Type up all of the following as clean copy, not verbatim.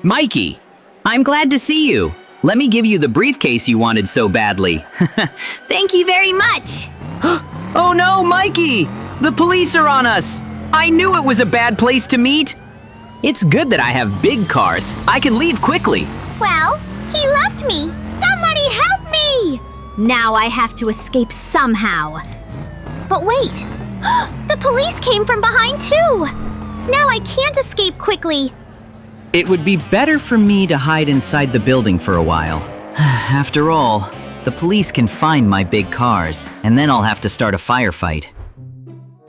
Mikey, I'm glad to see you. Let me give you the briefcase you wanted so badly. Thank you very much. Oh no, Mikey! The police are on us! I knew it was a bad place to meet. It's good that I have big cars. I can leave quickly. Well, he left me. Somebody help me! Now I have to escape somehow. But wait, the police came from behind too. Now I can't escape quickly. It would be better for me to hide inside the building for a while. After all, the police can find my big cars, and then I'll have to start a firefight.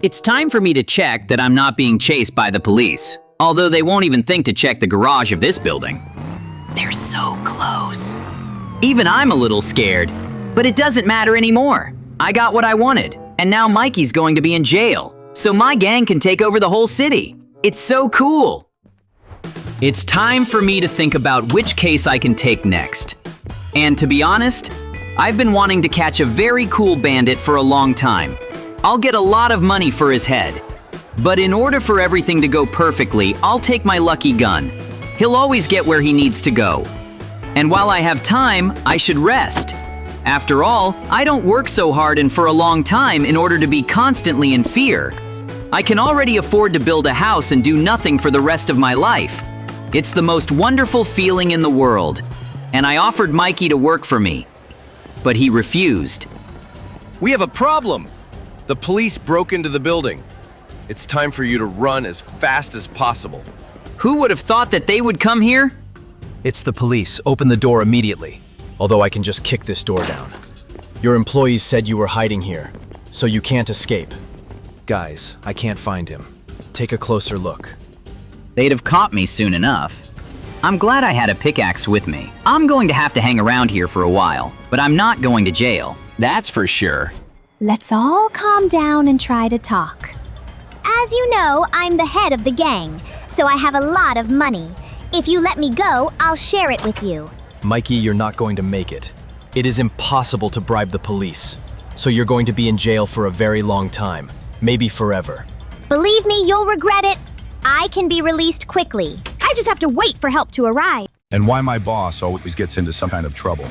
It's time for me to check that I'm not being chased by the police, although they won't even think to check the garage of this building. They're so close. Even I'm a little scared, but it doesn't matter anymore. I got what I wanted, and now Mikey's going to be in jail, so my gang can take over the whole city. It's so cool. It's time for me to think about which case I can take next. And to be honest, I've been wanting to catch a very cool bandit for a long time. I'll get a lot of money for his head. But in order for everything to go perfectly, I'll take my lucky gun. He'll always get where he needs to go. And while I have time, I should rest. After all, I don't work so hard and for a long time in order to be constantly in fear. I can already afford to build a house and do nothing for the rest of my life. It's the most wonderful feeling in the world. And I offered Mikey to work for me, but he refused. We have a problem. The police broke into the building. It's time for you to run as fast as possible. Who would have thought that they would come here? It's the police. Open the door immediately. Although I can just kick this door down. Your employees said you were hiding here, so you can't escape. Guys, I can't find him. Take a closer look. They'd have caught me soon enough. I'm glad I had a pickaxe with me. I'm going to have to hang around here for a while, but I'm not going to jail. That's for sure. Let's all calm down and try to talk. As you know, I'm the head of the gang, so I have a lot of money. If you let me go, I'll share it with you. Mikey, you're not going to make it. It is impossible to bribe the police. So you're going to be in jail for a very long time. Maybe forever. Believe me, you'll regret it. I can be released quickly. I just have to wait for help to arrive. And why my boss always gets into some kind of trouble.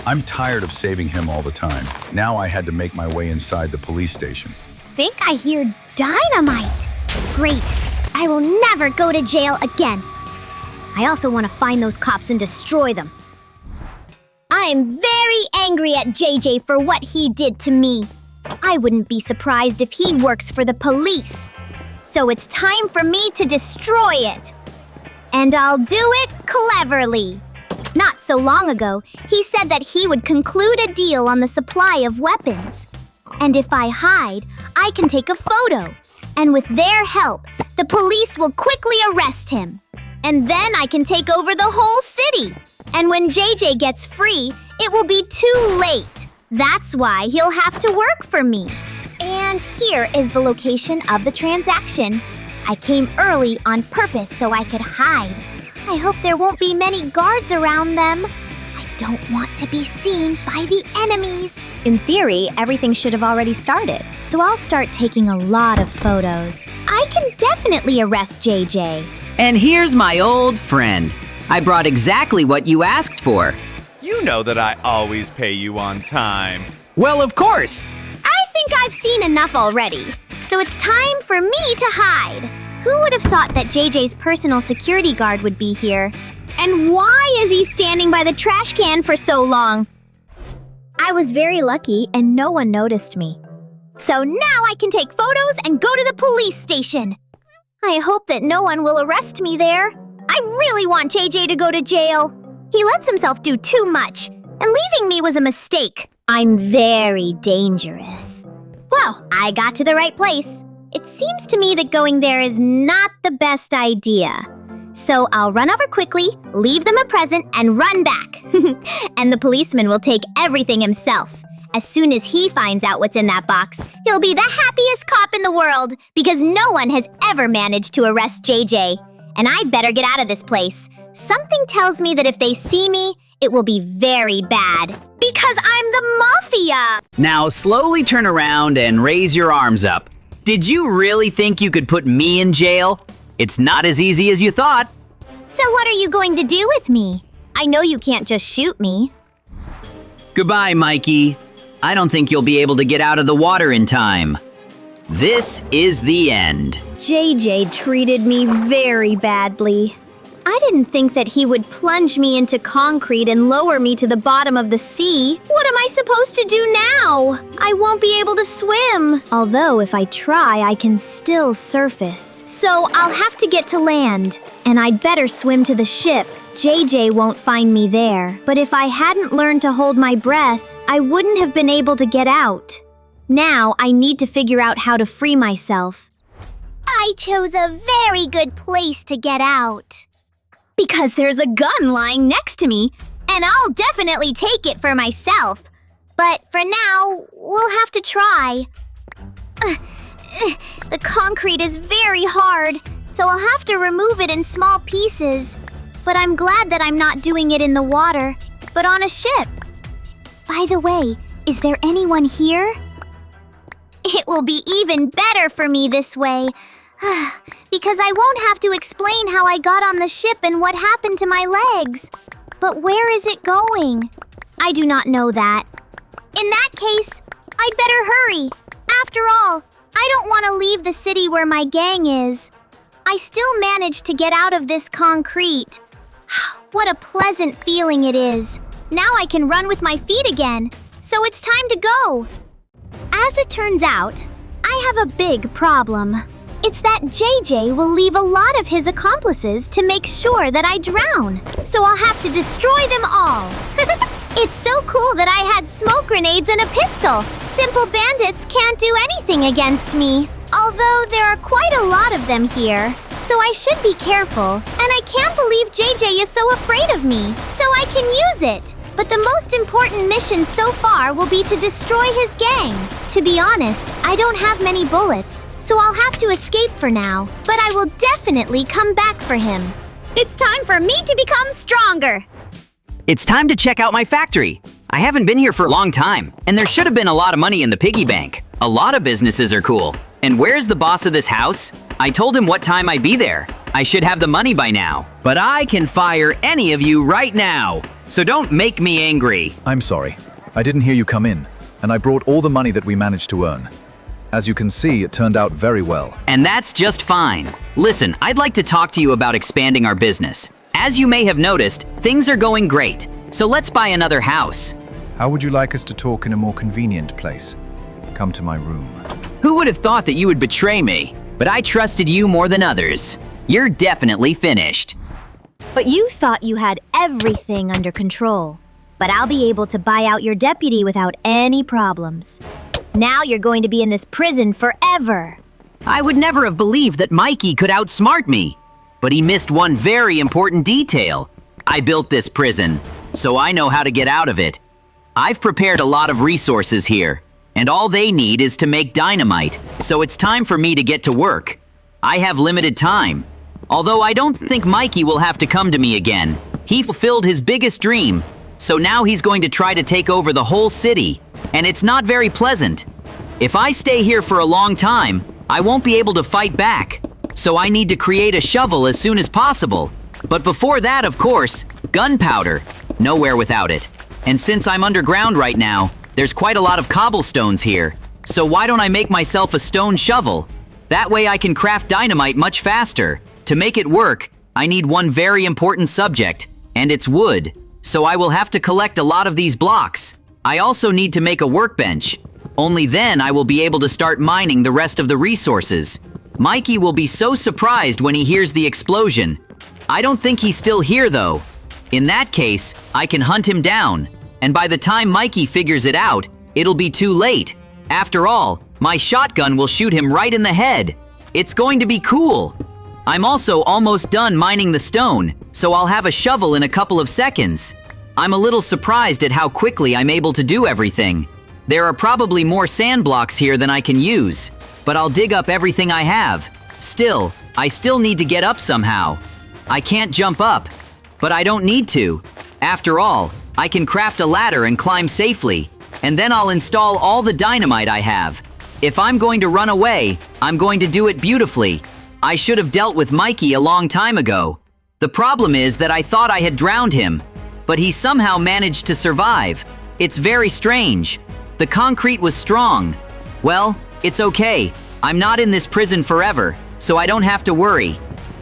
I'm tired of saving him all the time. Now I had to make my way inside the police station. Think I hear dynamite. Great. I will never go to jail again. I also want to find those cops and destroy them. I'm very angry at JJ for what he did to me. I wouldn't be surprised if he works for the police. So it's time for me to destroy it. And I'll do it cleverly. Not so long ago, he said that he would conclude a deal on the supply of weapons. And if I hide, I can take a photo. And with their help, the police will quickly arrest him. And then I can take over the whole city. And when JJ gets free, it will be too late. That's why he'll have to work for me. And here is the location of the transaction. I came early on purpose so I could hide. I hope there won't be many guards around them. I don't want to be seen by the enemies. In theory, everything should have already started, so I'll start taking a lot of photos. I can definitely arrest JJ. And here's my old friend. I brought exactly what you asked for. You know that I always pay you on time. Well, of course. I think I've seen enough already, so it's time for me to hide. Who would have thought that JJ's personal security guard would be here? And why is he standing by the trash can for so long? I was very lucky and no one noticed me. So now I can take photos and go to the police station. I hope that no one will arrest me there. I really want JJ to go to jail. He lets himself do too much, and leaving me was a mistake. I'm very dangerous. Well, I got to the right place. It seems to me that going there is not the best idea. So I'll run over quickly, leave them a present, and run back. And the policeman will take everything himself. As soon as he finds out what's in that box, he'll be the happiest cop in the world because no one has ever managed to arrest JJ. And I'd better get out of this place. Something tells me that if they see me, it will be very bad. Because I'm the Mafia! Now slowly turn around and raise your arms up. Did you really think you could put me in jail? It's not as easy as you thought. So what are you going to do with me? I know you can't just shoot me. Goodbye, Mikey. I don't think you'll be able to get out of the water in time. This is the end. JJ treated me very badly. I didn't think that he would plunge me into concrete and lower me to the bottom of the sea. What am I supposed to do now? I won't be able to swim. Although if I try, I can still surface. So I'll have to get to land. And I'd better swim to the ship. JJ won't find me there. But if I hadn't learned to hold my breath, I wouldn't have been able to get out. Now I need to figure out how to free myself. I chose a very good place to get out. Because there's a gun lying next to me, And I'll definitely take it for myself. But for now, we'll have to try. The concrete is very hard, so I'll have to remove it in small pieces. But I'm glad that I'm not doing it in the water, but on a ship. By the way, is there anyone here? It will be even better for me this way. Because I won't have to explain how I got on the ship and what happened to my legs. But where is it going? I do not know that. In that case, I'd better hurry. After all, I don't want to leave the city where my gang is. I still managed to get out of this concrete. What a pleasant feeling it is. Now I can run with my feet again. So it's time to go. As it turns out, I have a big problem. It's that JJ will leave a lot of his accomplices to make sure that I drown. So I'll have to destroy them all. It's so cool that I had smoke grenades and a pistol. Simple bandits can't do anything against me. Although there are quite a lot of them here. So I should be careful. And I can't believe JJ is so afraid of me. So I can use it. But the most important mission so far will be to destroy his gang. To be honest, I don't have many bullets. So I'll have to escape for now, but I will definitely come back for him. It's time for me to become stronger. It's time to check out my factory. I haven't been here for a long time, and there should have been a lot of money in the piggy bank. A lot of businesses are cool. And where's the boss of this house? I told him what time I'd be there. I should have the money by now. But I can fire any of you right now, so don't make me angry. I'm sorry. I didn't hear you come in, and I brought all the money that we managed to earn. As you can see, it turned out very well. And that's just fine. Listen, I'd like to talk to you about expanding our business. As you may have noticed, things are going great. So let's buy another house. How would you like us to talk in a more convenient place? Come to my room. Who would have thought that you would betray me? But I trusted you more than others. You're definitely finished. But you thought you had everything under control. But I'll be able to buy out your deputy without any problems. Now you're going to be in this prison forever. I would never have believed that Mikey could outsmart me. But he missed one very important detail. I built this prison, so I know how to get out of it. I've prepared a lot of resources here, and all they need is to make dynamite, so it's time for me to get to work. I have limited time. Although I don't think Mikey will have to come to me again. He fulfilled his biggest dream, so now he's going to try to take over the whole city. And it's not very pleasant. If I stay here for a long time, I won't be able to fight back. So I need to create a shovel as soon as possible. But before that, of course, gunpowder. Nowhere without it. And since I'm underground right now, there's quite a lot of cobblestones here. So why don't I make myself a stone shovel? That way I can craft dynamite much faster. To make it work, I need one very important subject, and it's wood. So I will have to collect a lot of these blocks. I also need to make a workbench. Only then I will be able to start mining the rest of the resources. Mikey will be so surprised when he hears the explosion. I don't think he's still here though. In that case, I can hunt him down. And by the time Mikey figures it out, it'll be too late. After all, my shotgun will shoot him right in the head. It's going to be cool. I'm also almost done mining the stone, so I'll have a shovel in a couple of seconds. I'm a little surprised at how quickly I'm able to do everything. There are probably more sand blocks here than I can use, but I'll dig up everything I have. Still, I still need to get up somehow. I can't jump up, but I don't need to. After all, I can craft a ladder and climb safely, and then I'll install all the dynamite I have. If I'm going to run away, I'm going to do it beautifully. I should have dealt with Mikey a long time ago. The problem is that I thought I had drowned him, but he somehow managed to survive. It's very strange. The concrete was strong. Well, it's okay. I'm not in this prison forever, so I don't have to worry.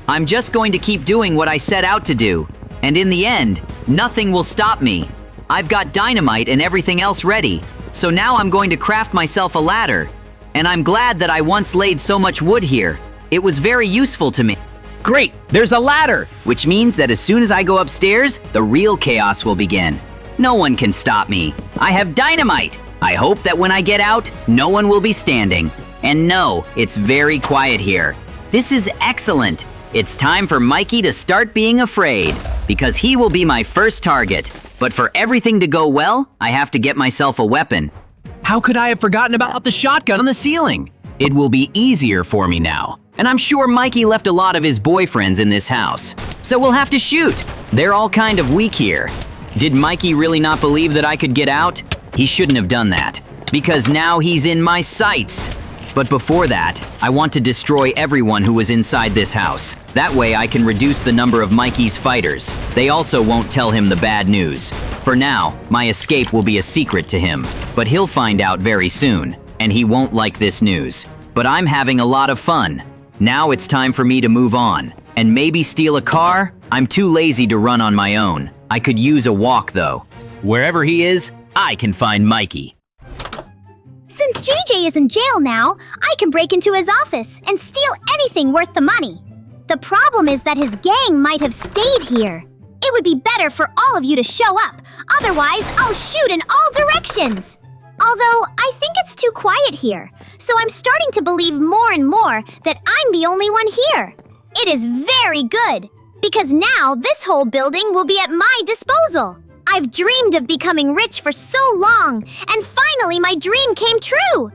I'm just going to keep doing what I set out to do, and in the end, nothing will stop me. I've got dynamite and everything else ready, so now I'm going to craft myself a ladder. And I'm glad that I once laid so much wood here. It was very useful to me. Great, there's a ladder, which means that as soon as I go upstairs, the real chaos will begin. No one can stop me. I have dynamite. I hope that when I get out, no one will be standing. And no, it's very quiet here. This is excellent. It's time for Mikey to start being afraid, because he will be my first target. But for everything to go well, I have to get myself a weapon. How could I have forgotten about the shotgun on the ceiling? It will be easier for me now. And I'm sure Mikey left a lot of his boyfriends in this house. So we'll have to shoot. They're all kind of weak here. Did Mikey really not believe that I could get out? He shouldn't have done that, because now he's in my sights. But before that, I want to destroy everyone who was inside this house. That way I can reduce the number of Mikey's fighters. They also won't tell him the bad news. For now, my escape will be a secret to him, but he'll find out very soon, and he won't like this news. But I'm having a lot of fun. Now it's time for me to move on, and maybe steal a car? I'm too lazy to run on my own. I could use a walk though. Wherever he is, I can find Mikey. Since JJ is in jail now, I can break into his office and steal anything worth the money. The problem is that his gang might have stayed here. It would be better for all of you to show up, otherwise I'll shoot in all directions. Although, I think it's too quiet here, so I'm starting to believe more and more that I'm the only one here. It is very good, because now this whole building will be at my disposal. I've dreamed of becoming rich for so long, and finally my dream came true.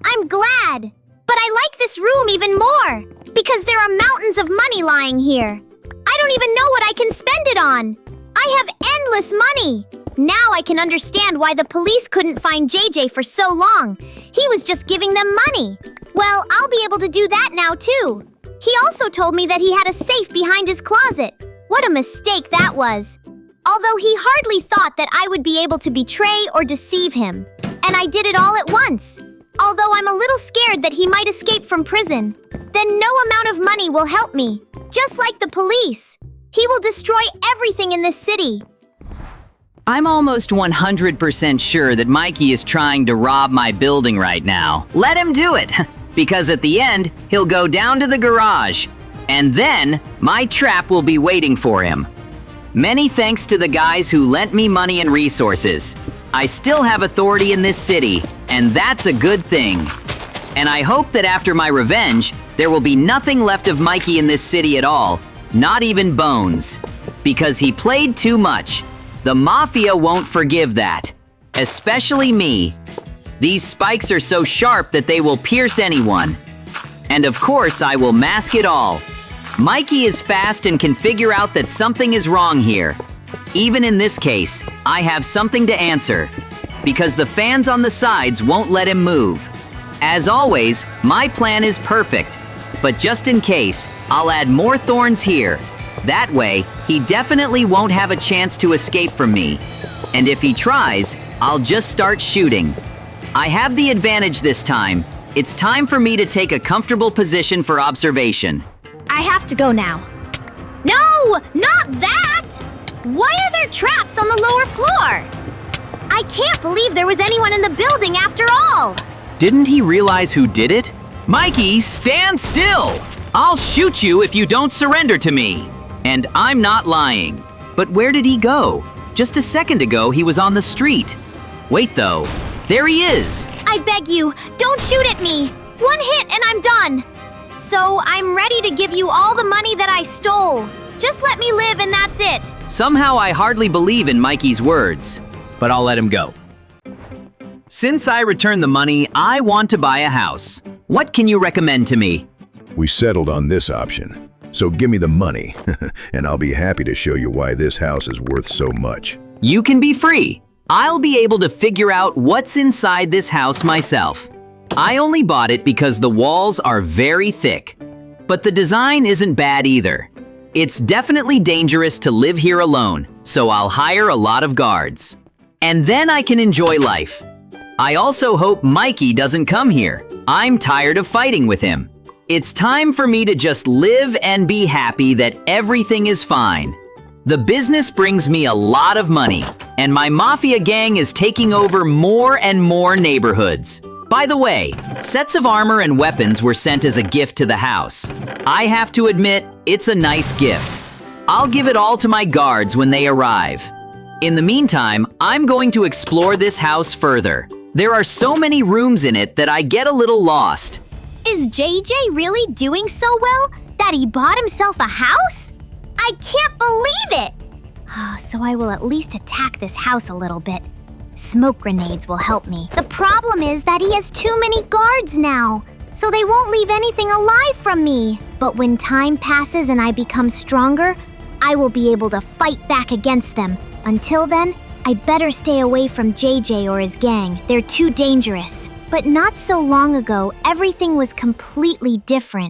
I'm glad. But I like this room even more, because there are mountains of money lying here. I don't even know what I can spend it on. I have endless money. Now I can understand why the police couldn't find JJ for so long. He was just giving them money. Well, I'll be able to do that now too. He also told me that he had a safe behind his closet. What a mistake that was. Although he hardly thought that I would be able to betray or deceive him. And I did it all at once. Although I'm a little scared that he might escape from prison, then no amount of money will help me. Just like the police. He will destroy everything in this city. I'm almost 100% sure that Mikey is trying to rob my building right now. Let him do it, because at the end, he'll go down to the garage, and then my trap will be waiting for him. Many thanks to the guys who lent me money and resources. I still have authority in this city, and that's a good thing. And I hope that after my revenge, there will be nothing left of Mikey in this city at all, not even bones. Because he played too much. The Mafia won't forgive that. Especially me. These spikes are so sharp that they will pierce anyone. And of course, I will mask it all. Mikey is fast and can figure out that something is wrong here. Even in this case, I have something to answer. Because the fans on the sides won't let him move. As always, my plan is perfect. But just in case, I'll add more thorns here. That way, he definitely won't have a chance to escape from me. And if he tries, I'll just start shooting. I have the advantage this time. It's time for me to take a comfortable position for observation. I have to go now. No, not that! Why are there traps on the lower floor? I can't believe there was anyone in the building after all. Didn't he realize who did it? Mikey, stand still! I'll shoot you if you don't surrender to me. And I'm not lying. But where did he go? Just a second ago, he was on the street. Wait though, there he is! I beg you, don't shoot at me. One hit and I'm done. So I'm ready to give you all the money that I stole. Just let me live and that's it. Somehow I hardly believe in Mikey's words, but I'll let him go. Since I returned the money, I want to buy a house. What can you recommend to me? We settled on this option. So give me the money, and I'll be happy to show you why this house is worth so much. You can be free. I'll be able to figure out what's inside this house myself. I only bought it because the walls are very thick. But the design isn't bad either. It's definitely dangerous to live here alone, so I'll hire a lot of guards. And then I can enjoy life. I also hope Mikey doesn't come here. I'm tired of fighting with him. It's time for me to just live and be happy that everything is fine. The business brings me a lot of money, and my Mafia gang is taking over more and more neighborhoods. By the way, sets of armor and weapons were sent as a gift to the house. I have to admit, it's a nice gift. I'll give it all to my guards when they arrive. In the meantime, I'm going to explore this house further. There are so many rooms in it that I get a little lost. Is JJ really doing so well that he bought himself a house? I can't believe it! So I will at least attack this house a little bit. Smoke grenades will help me. The problem is that he has too many guards now, so they won't leave anything alive from me. But when time passes and I become stronger, I will be able to fight back against them. Until then, I better stay away from JJ or his gang. They're too dangerous. But not so long ago, everything was completely different.